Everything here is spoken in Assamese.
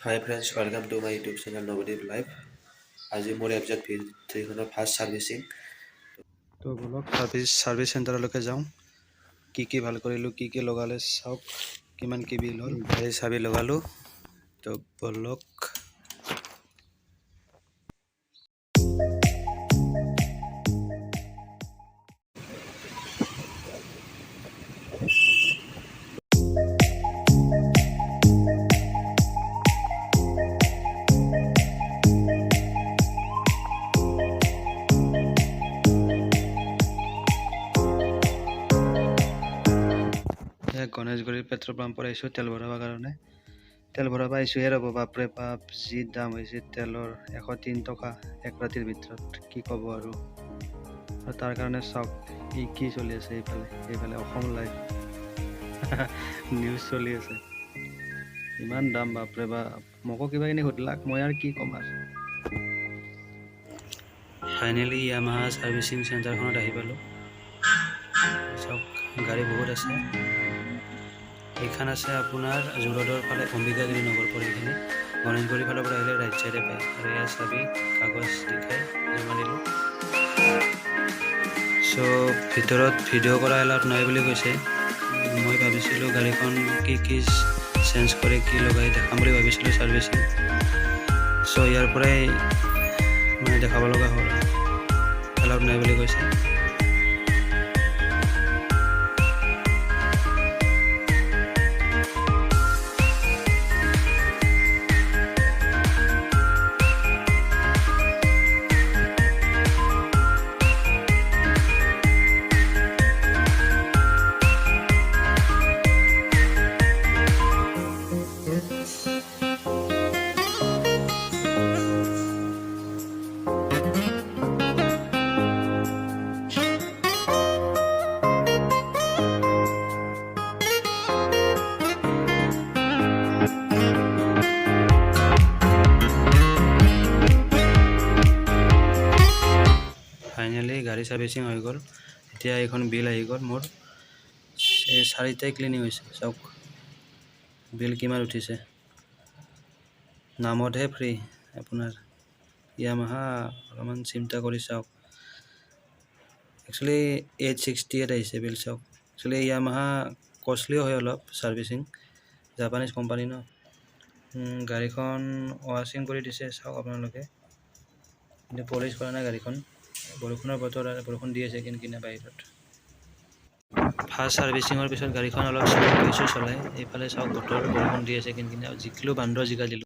Hi friends, welcome to my YouTube channel Nabadeep Live. আজি মোৰ fzsv3 ফাৰ্ষ্ট সাৰ্ভিসিং তো বলক সাৰ্ভিস চেণ্টাৰলৈকে যাওঁ কি ভাল কৰিলোঁ কি লগালে চাওক কিমান কি বিল হ'ল গাড়ী চাবি লগালোঁ তো বলক গণেশগুৰিৰ পেট্ৰল পাম্পৰ আহিছোঁ তেল ভৰাবৰ কাৰণে তেল ভৰাব আহিছোঁ হে ৰ'ব বাপৰে বাপ যি দাম হৈছে তেলৰ 103 টকা এক ৰাতিৰ ভিতৰত কি ক'ব আৰু তাৰ কাৰণে চাওক কি চলি আছে এইফালে অসম লাইভ নিউজ চলি আছে ইমান দাম বাপৰে বাপ মোকো কিবা কিনি সুধিলাক মই আৰু কি ক'ম আৰু ফাইনেলি Yamaha সাৰ্ভিসিং চেণ্টাৰখনত আহি পালোঁ চাওক গাড়ী বহুত আছে এইখান আছে আপোনাৰ জোৰডৰ ফালে অম্বিকাগিৰি নগৰ পৰে এইখিনি গণেশগুৰিৰ ফালৰ পৰা আহিলে ৰাইট চাইডে পায় আৰু ইয়াৰ চাবি কাগজ দেখাই জমা দিলোঁ চ' ভিতৰত ভিডিঅ' কৰা এলাউড নাই বুলি কৈছে মই ভাবিছিলোঁ গাড়ীখন কি চেঞ্জ কৰে কি লগাই দেখাম বুলি ভাবিছিলোঁ সাৰ্ভিসিং চ' ইয়াৰ পৰাই মানে দেখাব লগা হ'ল এলাউড নাই বুলি কৈছে ফাইনেলি গাড়ী সাৰ্ভিসিং হৈ গ'ল এতিয়া এইখন বিল আহি গ'ল মোৰ এই 4টাই ক্লিনিং হৈছে চাওক বিল কিমান উঠিছে নামতহে ফ্ৰী আপোনাৰ Yamaha অলপমান চিন্তা কৰি চাওক একচুৱেলি 868 আহিছে বিল চাওক একচুৱেলি Yamaha কষ্টলি হয় অলপ সাৰ্ভিসিং জাপানিজ কোম্পানী ন গাড়ীখন ৱাশ্বিং কৰি দিছে চাওক আপোনালোকে কিন্তু পলিশ কৰা নাই গাড়ীখন বৰষুণৰ বতৰ আৰু বৰষুণ দি আছে কিনকিনা বাহিৰত ফাৰ্ষ্ট সাৰ্ভিসিঙৰ পিছত গাড়ীখন অলপ স্লো চলাই এইফালে চাওক বতৰ বৰষুণ দি আছে কিনকিনা জিকিলোঁ বান্দৰ জিকা দিলোঁ